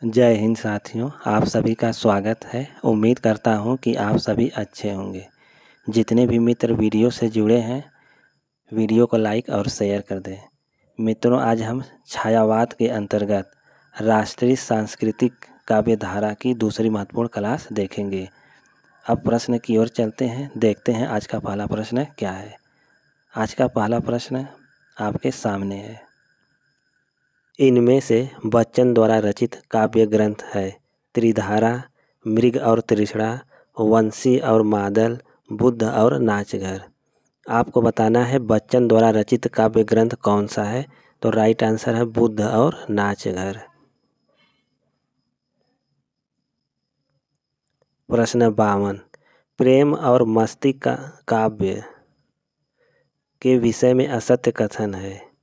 जय हिंद साथियों, आप सभी का स्वागत है। उम्मीद करता हूं कि आप सभी अच्छे होंगे। जितने भी मित्र वीडियो से जुड़े हैं, वीडियो को लाइक और शेयर कर दें। मित्रों, आज हम छायावाद के अंतर्गत राष्ट्रीय सांस्कृतिक काव्य धारा की दूसरी महत्वपूर्ण क्लास देखेंगे। अब प्रश्न की ओर चलते हैं, देखते हैं आज का पहला प्रश्न क्या है। आज का पहला प्रश्न आपके सामने है। इनमें से बच्चन द्वारा रचित काव्य ग्रंथ है त्रिधारा, मृग और तृष्णा, वंशी और मादल, बुद्ध और नाचघर। आपको बताना है बच्चन द्वारा रचित काव्य ग्रंथ कौन सा है। तो राइट आंसर है बुद्ध और नाचघर। प्रश्न 52, प्रेम और मस्ती का काव्य के विषय में असत्य कथन है।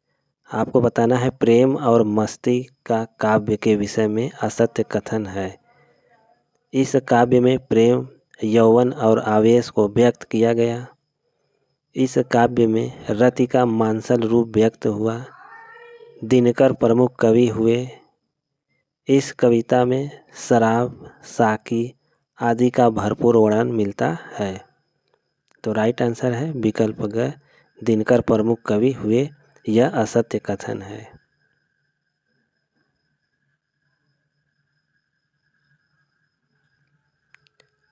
आपको बताना है प्रेम और मस्ती का काव्य के विषय में असत्य कथन है। इस काव्य में प्रेम, यौवन और आवेश को व्यक्त किया गया। इस काव्य में रति का मांसल रूप व्यक्त हुआ। दिनकर प्रमुख कवि हुए। इस कविता में शराब, साकी आदि का भरपूर वर्णन मिलता है। तो राइट आंसर है विकल्प ग, दिनकर प्रमुख कवि हुए। यह असत्य कथन है।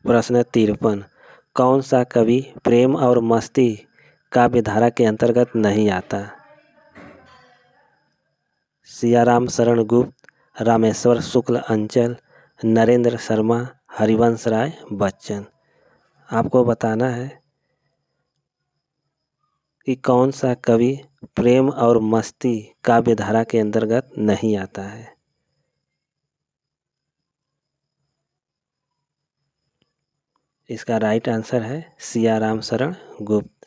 प्रश्न 53, कौन सा कवि प्रेम और मस्ती काव्य धारा के अंतर्गत नहीं आता। सियाराम शरण गुप्त, रामेश्वर शुक्ल अंचल, नरेंद्र शर्मा, हरिवंश राय बच्चन। आपको बताना है कि कौन सा कवि प्रेम और मस्ती काव्य धारा के अंतर्गत नहीं आता है। इसका राइट आंसर है सियाराम शरण गुप्त।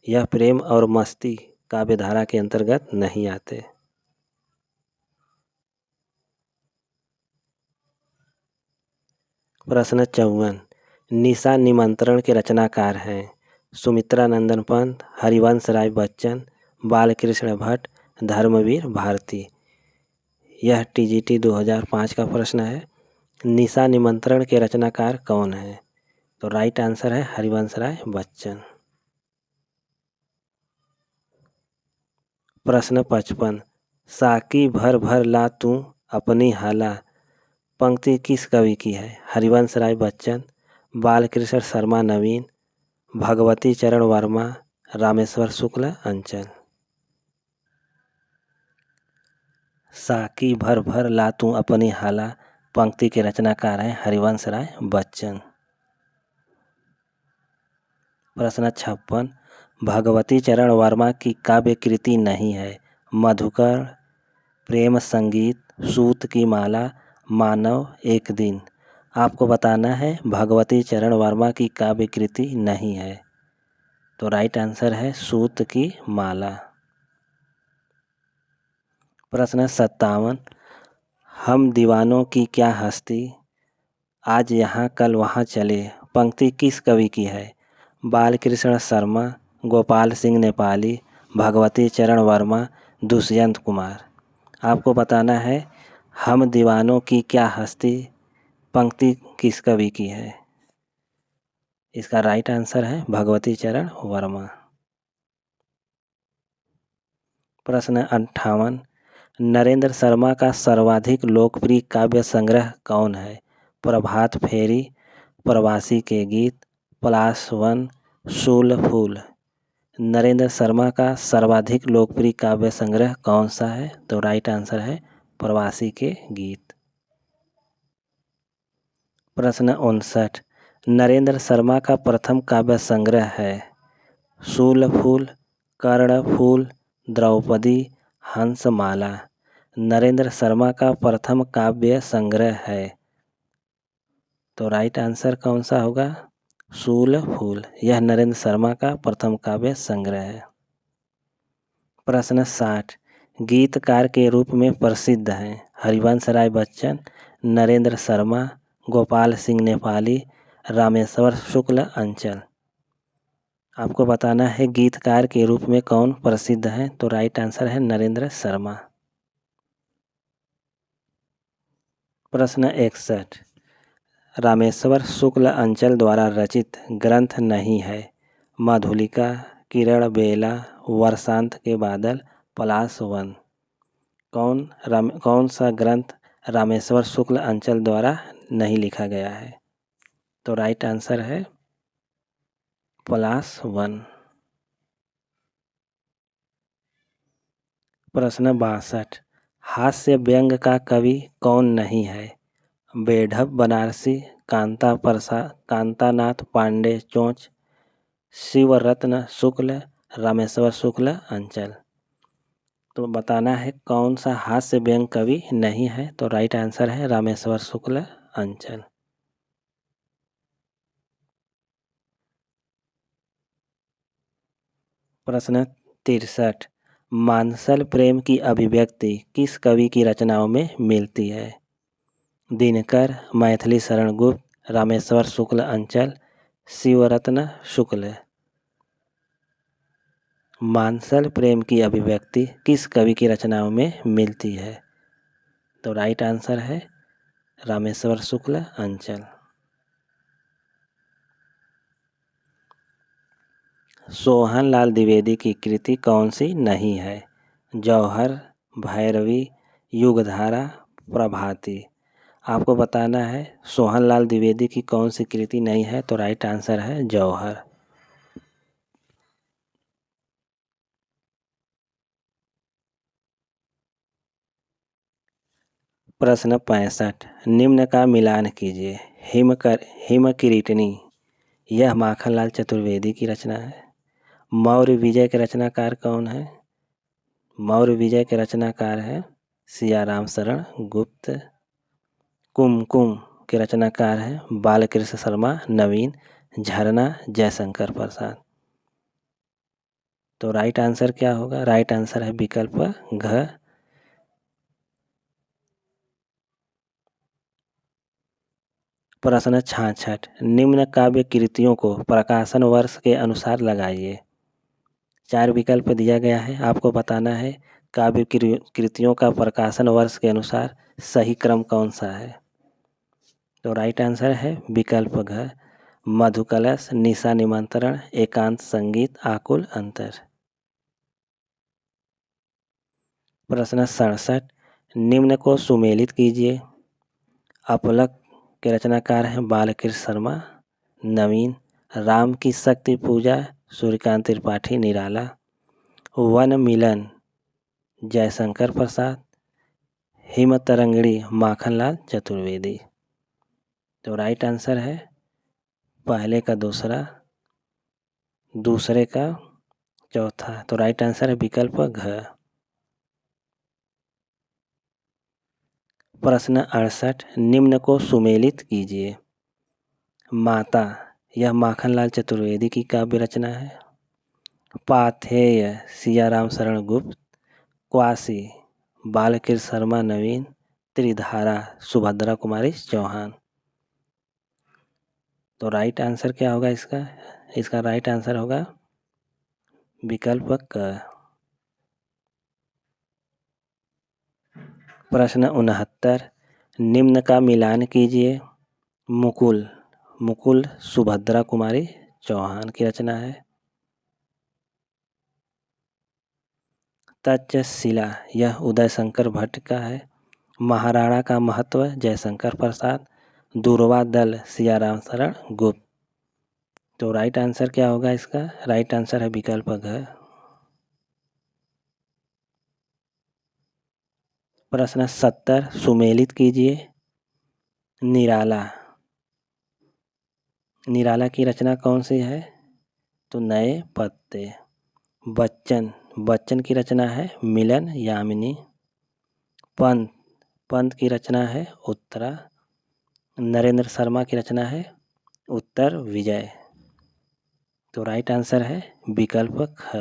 यह प्रेम और मस्ती काव्य धारा के अंतर्गत नहीं आते। प्रश्न 54, निशा निमंत्रण के रचनाकार हैं सुमित्रा नंदन पंत, हरिवंश राय बच्चन, बालकृष्ण भट्ट, धर्मवीर भारती। यह TGT 2005 का प्रश्न है। निशा निमंत्रण के रचनाकार कौन है। तो राइट आंसर है हरिवंश राय बच्चन। प्रश्न 55, साकी भर भर ला तू अपनी हाला पंक्ति किस कवि की है। हरिवंश राय बच्चन, बालकृष्ण शर्मा नवीन, भगवती चरण वर्मा, रामेश्वर शुक्ल अंचल। साकी भर भर ला तू अपनी हाला पंक्ति के रचनाकार हैं हरिवंश राय बच्चन। प्रश्न 56, भगवती चरण वर्मा की काव्य कृति नहीं है। मधुकर, प्रेम संगीत, सूत की माला, मानव, एक दिन। आपको बताना है भगवती चरण वर्मा की काव्य कृति नहीं है। तो राइट आंसर है सूत की माला। प्रश्न 57, हम दीवानों की क्या हस्ती, आज यहाँ कल वहाँ चले पंक्ति किस कवि की है। बालकृष्ण शर्मा, गोपाल सिंह नेपाली, भगवती चरण वर्मा, दुष्यंत कुमार। आपको बताना है हम दीवानों की क्या हस्ती पंक्ति किस कवि की है। इसका राइट आंसर है भगवती चरण वर्मा। प्रश्न 58, नरेंद्र शर्मा का सर्वाधिक लोकप्रिय काव्य संग्रह कौन है। प्रभात फेरी, प्रवासी के गीत, पलाश वन, शूल फूल। नरेंद्र शर्मा का सर्वाधिक लोकप्रिय काव्य संग्रह कौन सा है। तो राइट आंसर है प्रवासी के गीत। प्रश्न 59, नरेंद्र शर्मा का प्रथम काव्य संग्रह है शूल फूल, कर्ण फूल, द्रौपदी, हंसमाला। नरेंद्र शर्मा का प्रथम काव्य संग्रह है। तो राइट आंसर कौन सा होगा, शूल फूल। यह नरेंद्र शर्मा का प्रथम काव्य संग्रह है। प्रश्न 60, गीतकार के रूप में प्रसिद्ध हैं हरिवंश राय बच्चन, नरेंद्र शर्मा, गोपाल सिंह नेपाली, रामेश्वर शुक्ल अंचल। आपको बताना है गीतकार के रूप में कौन प्रसिद्ध है। तो राइट आंसर है नरेंद्र शर्मा। प्रश्न 61 रामेश्वर शुक्ल अंचल द्वारा रचित ग्रंथ नहीं है। मधुलिका, किरण बेला, वर्षांत के बादल, पलाश वन। कौन सा ग्रंथ रामेश्वर शुक्ल अंचल द्वारा नहीं लिखा गया है? तो राइट आंसर है पलाश वन। प्रश्न 62 हास्य व्यंग का कवि कौन नहीं है? बेढप बनारसी, कांतानाथ पांडे चोंच, शिवरत्न शुक्ल, रामेश्वर शुक्ल अंचल। तो बताना है कौन सा हास्य व्यंग कवि नहीं है। तो राइट आंसर है रामेश्वर शुक्ल अंचल। प्रश्न 63 मानसल प्रेम की अभिव्यक्ति किस कवि की रचनाओं में मिलती है? दिनकर, मैथिली शरण गुप्त, रामेश्वर शुक्ल अंचल, शिवरत्न शुक्ल। मानसल प्रेम की अभिव्यक्ति किस कवि की रचनाओं में मिलती है? तो राइट आंसर है रामेश्वर शुक्ल अंचल। सोहनलाल द्विवेदी की कृति कौन सी नहीं है? जौहर, भैरवी, युगधारा, प्रभाती। आपको बताना है सोहनलाल द्विवेदी की कौन सी कृति नहीं है। तो राइट आंसर है जौहर। प्रश्न 65 निम्न का मिलान कीजिए। हिम किरीटनी यह माखनलाल चतुर्वेदी की रचना है। मौर्य विजय के रचनाकार कौन है? मौर्य विजय के रचनाकार है सियाराम शरण गुप्त। कुमकुम के रचनाकार हैं बालकृष्ण शर्मा नवीन, झरना जयशंकर प्रसाद। तो राइट आंसर क्या होगा? राइट आंसर है विकल्प घ। प्रश्न 66 निम्न काव्य कृतियों को प्रकाशन वर्ष के अनुसार लगाइए। 4 विकल्प दिया गया है। आपको बताना है काव्य कृतियों का प्रकाशन वर्ष के अनुसार सही क्रम कौन सा है। तो राइट आंसर है विकल्प घ मधुकलश, निशा निमंत्रण, एकांत संगीत, आकुल अंतर। प्रश्न 67 निम्न को सुमेलित कीजिए। अपलक के रचनाकार हैं बालकृष्ण शर्मा नवीन, राम की शक्ति पूजा, सूर्यकांत त्रिपाठी निराला, वन मिलन जयशंकर प्रसाद, हिम तरंगिणी माखनलाल चतुर्वेदी। तो राइट आंसर है पहले का दूसरा, दूसरे का चौथा। तो राइट आंसर है विकल्प घ। प्रश्न 68 निम्न को सुमेलित कीजिए। माता यह माखनलाल चतुर्वेदी की काव्य रचना है। पाथेय सियाराम शरण गुप्त, क्वासी बालकृष्ण शर्मा नवीन, त्रिधारा सुभद्रा कुमारी चौहान। तो राइट आंसर क्या होगा इसका? इसका राइट आंसर होगा विकल्प क। प्रश्न 69 निम्न का मिलान कीजिए। मुकुल सुभद्रा कुमारी चौहान की रचना है। तक्षशिला यह उदय शंकर भट्ट का है। महाराणा का महत्व जयशंकर प्रसाद, दूरवा दल सियाराम शरण गुप्त। तो राइट आंसर क्या होगा इसका? राइट आंसर है विकल्प घ। प्रश्न 70 सुमेलित कीजिए। निराला की रचना कौन सी है? तो नए पत्ते। बच्चन की रचना है मिलन यामिनी। पंत की रचना है उत्तरा। नरेंद्र शर्मा की रचना है उत्तर विजय। तो राइट आंसर है विकल्प ख।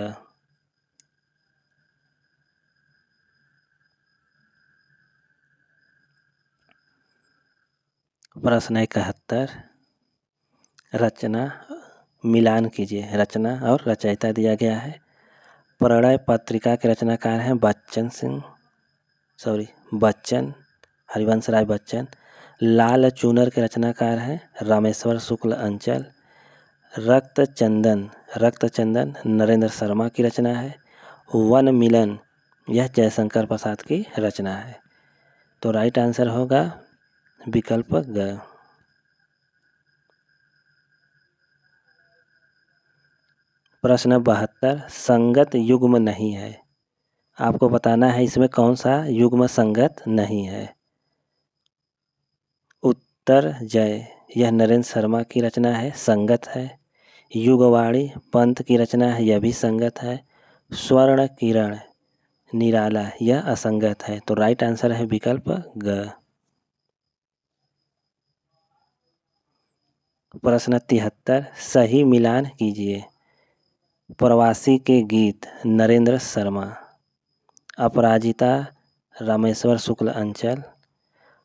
प्रश्न 71 रचना मिलान कीजिए। रचना और रचयिता दिया गया है। प्रणय पत्रिका के रचनाकार हैं बच्चन हरिवंश राय बच्चन। लाल चूनर के रचनाकार हैं रामेश्वर शुक्ल अंचल। रक्त चंदन नरेंद्र शर्मा की रचना है। वन मिलन यह जयशंकर प्रसाद की रचना है। तो राइट आंसर होगा विकल्प ग। प्रश्न 72 संगत युग्म नहीं है। आपको बताना है इसमें कौन सा युग्म संगत नहीं है। उत्तर जय यह नरेंद्र शर्मा की रचना है, संगत है। युगवाणी पंत की रचना है, यह भी संगत है। स्वर्ण किरण निराला यह असंगत है। तो राइट आंसर है विकल्प ग। प्रश्न 73 सही मिलान कीजिए। प्रवासी के गीत नरेंद्र शर्मा। अपराजिता रामेश्वर शुक्ल अंचल।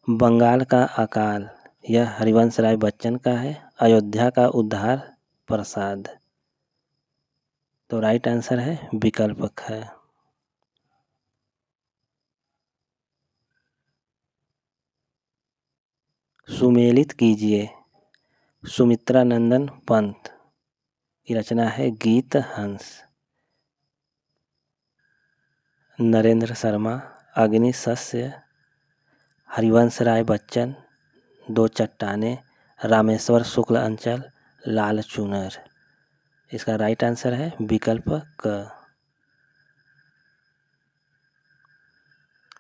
बंगाल का अकाल यह हरिवंश राय बच्चन का है। अयोध्या का उद्धार प्रसाद। तो राइट आंसर है विकल्प ख। सुमेलित कीजिए। सुमित्रा नंदन पंत की रचना है गीत हंस। नरेंद्र शर्मा अग्नि शस्य। हरिवंश राय बच्चन दो चट्टाने। रामेश्वर शुक्ल अंचल लाल चूनर। इसका राइट आंसर है विकल्प क।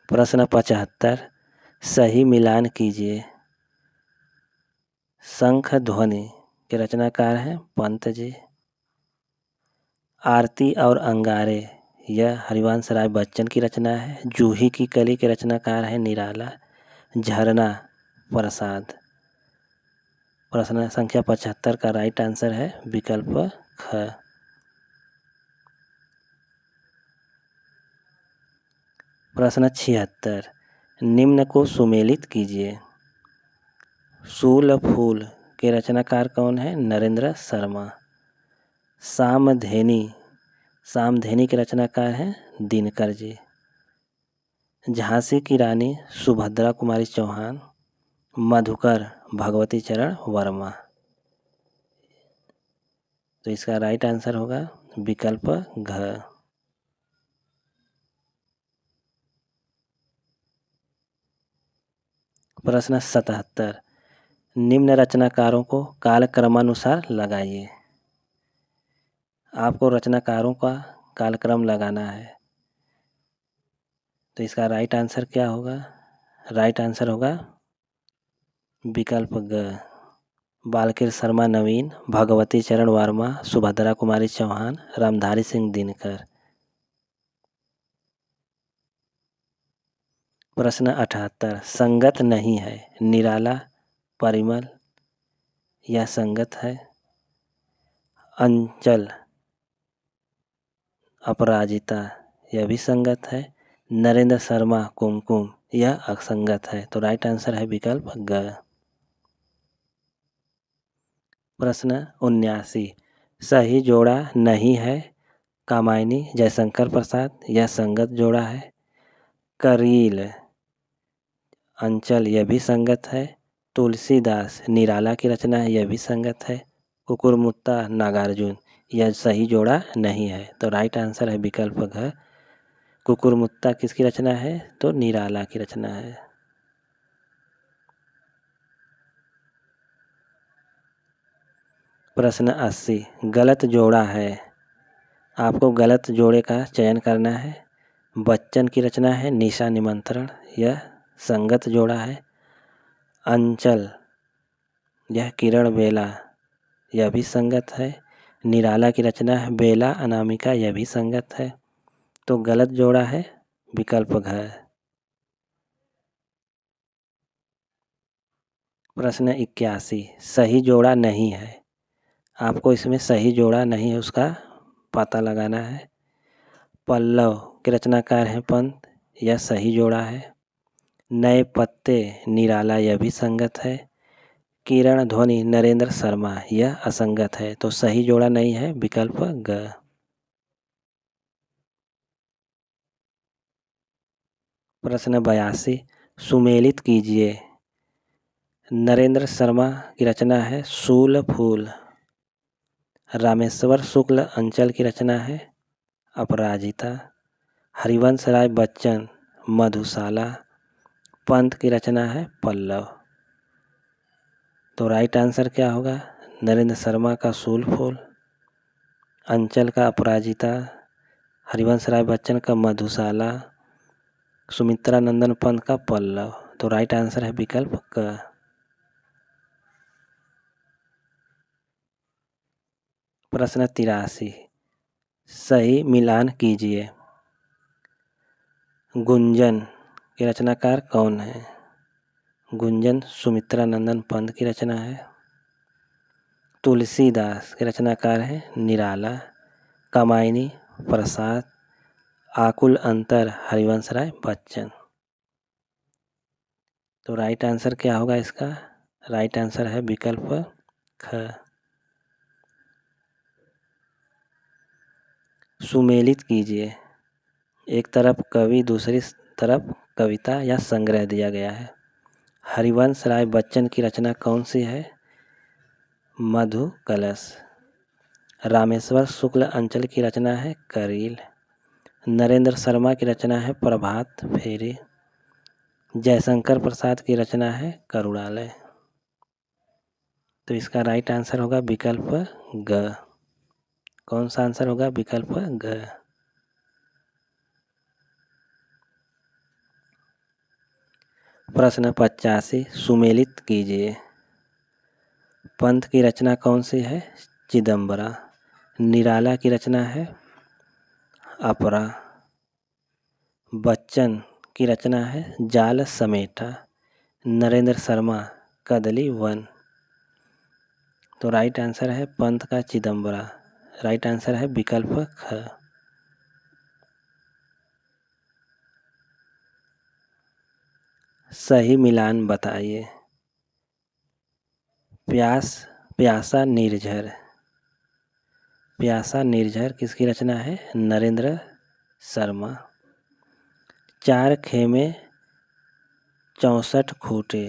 प्रश्न 75 सही मिलान कीजिए। शंख ध्वनि के रचनाकार हैं पंत जी। आरती और अंगारे यह हरिवंश राय बच्चन की रचना है। जूही की कली के रचनाकार है निराला। झरना प्रसाद। प्रश्न संख्या 75 का राइट आंसर है विकल्प ख। प्रश्न 76 निम्न को सुमेलित कीजिए। सूल फूल के रचनाकार कौन है? नरेंद्र शर्मा। सामधेनी के रचनाकार हैं दिनकर जी। झांसी की रानी सुभद्रा कुमारी चौहान। मधुकर भगवती चरण वर्मा। तो इसका राइट आंसर होगा विकल्प घ। प्रश्न 77 निम्न रचनाकारों को कालक्रमानुसार लगाइए। आपको रचनाकारों का कालक्रम लगाना है। तो इसका राइट आंसर क्या होगा? राइट आंसर होगा विकल्प ग। बालकृष्ण शर्मा नवीन, भगवती चरण वर्मा, सुभद्रा कुमारी चौहान, रामधारी सिंह दिनकर। प्रश्न 78 संगत नहीं है। निराला परिमल यह संगत है। अंचल अपराजिता यह भी संगत है। नरेंद्र शर्मा कुमकुम यह असंगत है। तो राइट आंसर है विकल्प ग। प्रश्न 79 सही जोड़ा नहीं है। कामायनी जयशंकर प्रसाद यह संगत जोड़ा है। करील अंचल यह भी संगत है। तुलसीदास निराला की रचना है, यह भी संगत है। कुकुरमुत्ता नागार्जुन यह सही जोड़ा नहीं है। तो राइट आंसर है विकल्प घ। कुकुरमुत्ता किसकी रचना है? तो निराला की रचना है। प्रश्न 80 गलत जोड़ा है। आपको गलत जोड़े का चयन करना है। बच्चन की रचना है निशा निमंत्रण यह संगत जोड़ा है। अंचल यह किरण बेला यह भी संगत है। निराला की रचना है बेला अनामिका यह भी संगत है। तो गलत जोड़ा है विकल्प घ। प्रश्न 81 सही जोड़ा नहीं है। आपको इसमें सही जोड़ा नहीं है उसका पता लगाना है। पल्लव के रचनाकार हैं पंत यह सही जोड़ा है। नए पत्ते निराला यह भी संगत है। किरण ध्वनि नरेंद्र शर्मा यह असंगत है। तो सही जोड़ा नहीं है विकल्प ग। प्रश्न 82 सुमेलित कीजिए। नरेंद्र शर्मा की रचना है शूल फूल। रामेश्वर शुक्ल अंचल की रचना है अपराजिता। हरिवंश राय बच्चन मधुशाला। पंत की रचना है पल्लव। तो राइट आंसर क्या होगा? नरेंद्र शर्मा का शूल फूल, अंचल का अपराजिता, हरिवंश राय बच्चन का मधुशाला, सुमित्रा नंदन पंत का पल्लव। तो राइट आंसर है विकल्प क। प्रश्न 83, सही मिलान कीजिए। गुंजन के रचनाकार कौन है? गुंजन सुमित्रा नंदन पंत की रचना है। तुलसीदास के रचनाकार है निराला। कामायनी प्रसाद, आकुल अंतर हरिवंश राय बच्चन। तो राइट आंसर क्या होगा इसका? राइट आंसर है विकल्प ख। सुमेलित कीजिए। एक तरफ कवि, दूसरी तरफ कविता या संग्रह दिया गया है। हरिवंश राय बच्चन की रचना कौन सी है? मधु कलश। रामेश्वर शुक्ल अंचल की रचना है करील। नरेंद्र शर्मा की रचना है प्रभात फेरी। जयशंकर प्रसाद की रचना है करुणालय। तो इसका राइट आंसर होगा विकल्प ग। कौन सा आंसर होगा? विकल्प ग। प्रश्न 85, सुमेलित कीजिए। पंत की रचना कौन सी है? चिदंबरा। निराला की रचना है अपरा। बच्चन की रचना है जाल समेटा। नरेंद्र शर्मा कदली वन। तो राइट आंसर है पंत का चिदंबरा। राइट आंसर है विकल्प ख। सही मिलान बताइए। प्यासा निर्झर। प्यासा निर्झर किसकी रचना है? नरेंद्र शर्मा। चार खेमे 64 खूटे।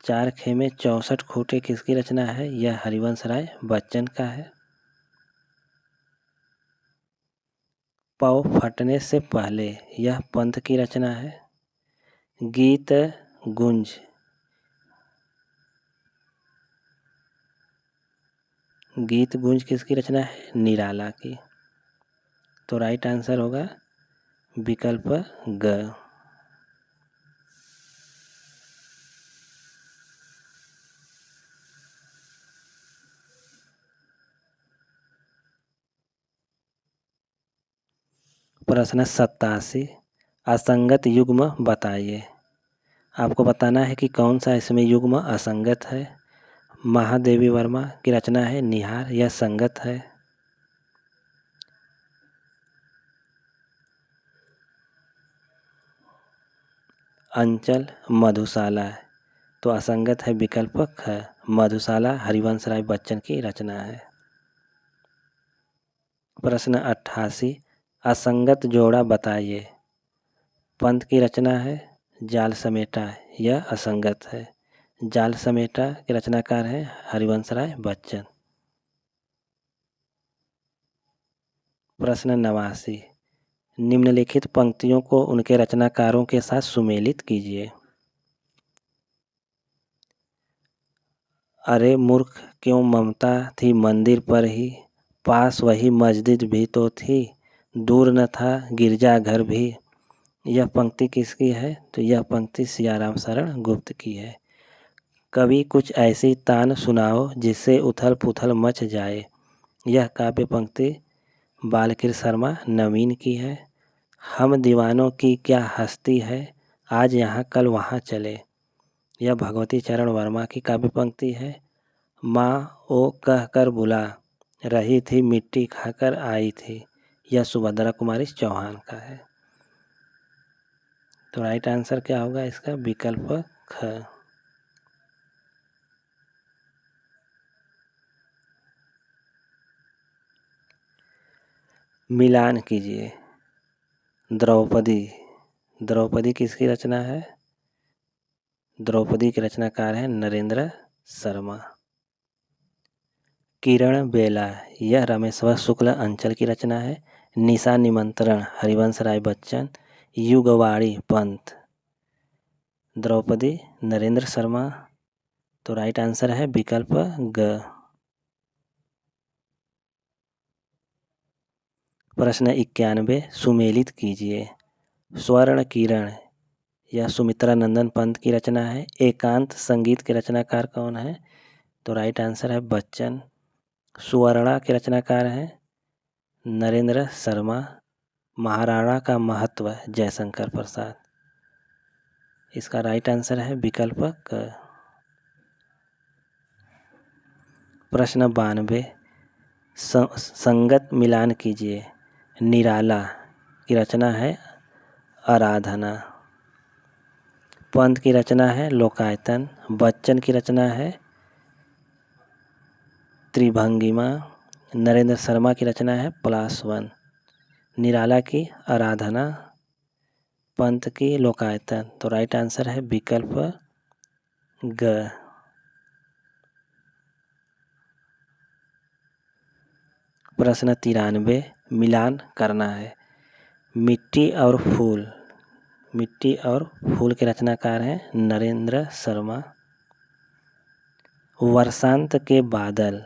चार खेमे 64 खूटे किसकी रचना है? यह हरिवंश राय बच्चन का है। पौ फटने से पहले, यह पंत की रचना है। गीत गुंज, गीत गुंज किसकी रचना है? निराला की। तो राइट आंसर होगा विकल्प ग। प्रश्न 87, असंगत युग्म बताइए। आपको बताना है कि कौन सा इसमें युग्म असंगत है। महादेवी वर्मा की रचना है निहार, यह संगत है। अंचल मधुशाला है, तो असंगत है विकल्प ख। मधुशाला हरिवंश राय बच्चन की रचना है। प्रश्न 88, असंगत जोड़ा बताइए। पंत की रचना है जाल समेटा, यह असंगत है। जाल समेटा के रचनाकार है हरिवंश राय बच्चन। प्रश्न 89, निम्नलिखित पंक्तियों को उनके रचनाकारों के साथ सुमेलित कीजिए। अरे मूर्ख क्यों ममता थी मंदिर पर ही, पास वही मस्जिद भी तो थी, दूर न था गिरजाघर भी। यह पंक्ति किसकी है? तो यह पंक्ति सियाराम शरण गुप्त की है। कभी कुछ ऐसी तान सुनाओ जिससे उथल पुथल मच जाए। यह काव्य पंक्ति बालकृष्ण शर्मा नवीन की है। हम दीवानों की क्या हस्ती है, आज यहाँ कल वहाँ चले। यह भगवती चरण वर्मा की काव्य पंक्ति है। माँ ओ कह कर बुला रही थी, मिट्टी खाकर आई थी। यह सुभद्रा कुमारी चौहान का है। तो राइट आंसर क्या होगा इसका? विकल्प ख। मिलान कीजिए। द्रौपदी, द्रौपदी किसकी रचना है? द्रौपदी के रचनाकार हैं नरेंद्र शर्मा। किरण बेला यह रामेश्वर शुक्ल अंचल की रचना है। निशा निमंत्रण हरिवंश राय बच्चन। युगवाणी पंत द्रौपदी नरेंद्र शर्मा। तो राइट आंसर है विकल्प ग। प्रश्न 91 सुमेलित कीजिए। स्वर्ण किरण यह सुमित्रा नंदन पंत की रचना है। एकांत संगीत के रचनाकार कौन है? तो राइट आंसर है बच्चन। सुवर्णा के रचनाकार हैं नरेंद्र शर्मा। महाराणा का महत्व जयशंकर प्रसाद। इसका राइट आंसर है विकल्प क। प्रश्न 92 संगत मिलान कीजिए। निराला की रचना है आराधना। पंत की रचना है लोकायतन। बच्चन की रचना है त्रिभंगिमा। नरेंद्र शर्मा की रचना है पलाशवन। निराला की आराधना, पंत की लोकायतन। तो राइट आंसर है विकल्प ग। प्रश्न 93 मिलान करना है। मिट्टी और फूल के रचनाकार हैं नरेंद्र शर्मा। वर्षांत के बादल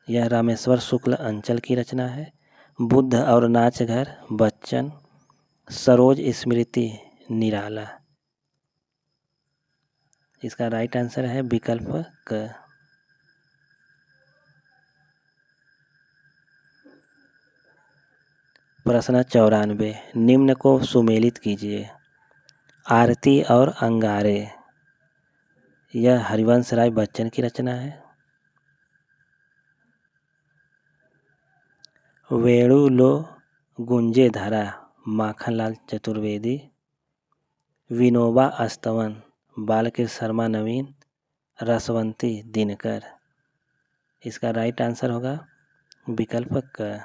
यह रामेश्वर शुक्ल अंचल की रचना है। बुद्ध और नाच घर बच्चन। सरोज स्मृति निराला। इसका राइट आंसर है विकल्प क। प्रश्न 94 निम्न को सुमेलित कीजिए। आरती और अंगारे यह हरिवंश राय बच्चन की रचना है। वेणु लो गुंजे धरा माखनलाल चतुर्वेदी। विनोबा स्तवन बालकृष्ण शर्मा नवीन। रसवंती दिनकर। इसका राइट आंसर होगा विकल्प क।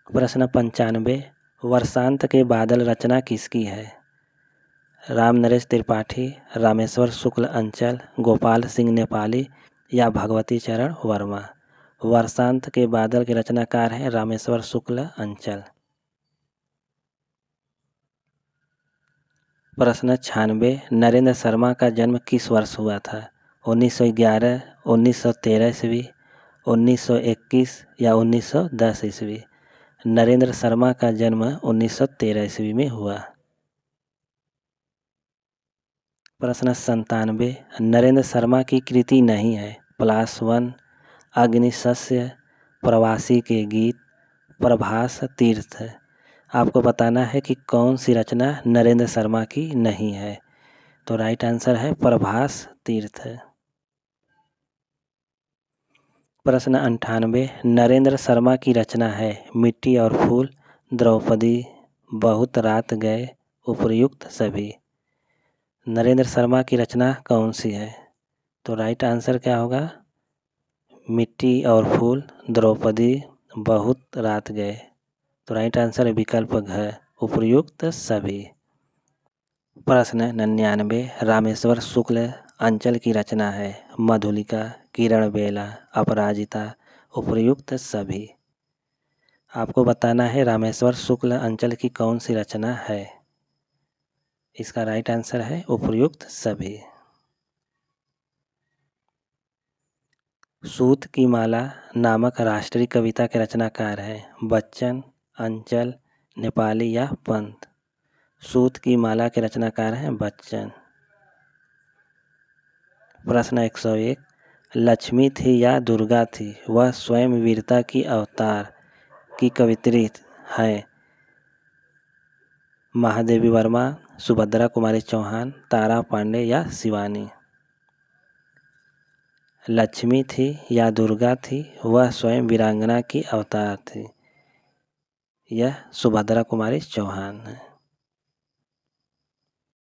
प्रश्न 95 वर्षांत के बादल रचना किसकी है? राम नरेश त्रिपाठी, रामेश्वर शुक्ल अंचल, गोपाल सिंह नेपाली या भगवती चरण वर्मा। वर्षांत के बादल के रचनाकार हैं रामेश्वर शुक्ल अंचल। प्रश्न 96 नरेंद्र शर्मा का जन्म किस वर्ष हुआ था? 1911, 1913 ईस्वी, 1921 या 1910 ईस्वी। नरेंद्र शर्मा का जन्म 1913 ईस्वी में हुआ। प्रश्न 97 नरेंद्र शर्मा की कृति नहीं है। पलाशवन, अग्निशस्य, प्रवासी के गीत, प्रभास तीर्थ। आपको बताना है कि कौन सी रचना नरेंद्र शर्मा की नहीं है। तो राइट आंसर है प्रभास तीर्थ। प्रश्न 98 नरेंद्र शर्मा की रचना है मिट्टी और फूल, द्रौपदी, बहुत रात गए, उपर्युक्त सभी। नरेंद्र शर्मा की रचना कौन सी है? तो राइट आंसर क्या होगा? मिट्टी और फूल, द्रौपदी, बहुत रात गए। तो राइट आंसर है विकल्प घ उपर्युक्त सभी। प्रश्न 99 रामेश्वर शुक्ल अंचल की रचना है मधुलिका, किरण बेला, अपराजिता, उपर्युक्त सभी। आपको बताना है रामेश्वर शुक्ल अंचल की कौन सी रचना है। इसका राइट आंसर है उपर्युक्त सभी। सूत की माला नामक राष्ट्रीय कविता के रचनाकार हैं बच्चन, अंचल, नेपाली या पंत। सूत की माला के रचनाकार हैं बच्चन। प्रश्न 101 लक्ष्मी थी या दुर्गा थी वह स्वयं वीरता की अवतार की कवित्री हैं महादेवी वर्मा, सुभद्रा कुमारी चौहान, तारा पांडे या शिवानी। लक्ष्मी थी या दुर्गा थी वह स्वयं वीरांगना की अवतार थी। यह सुभद्रा कुमारी चौहान है।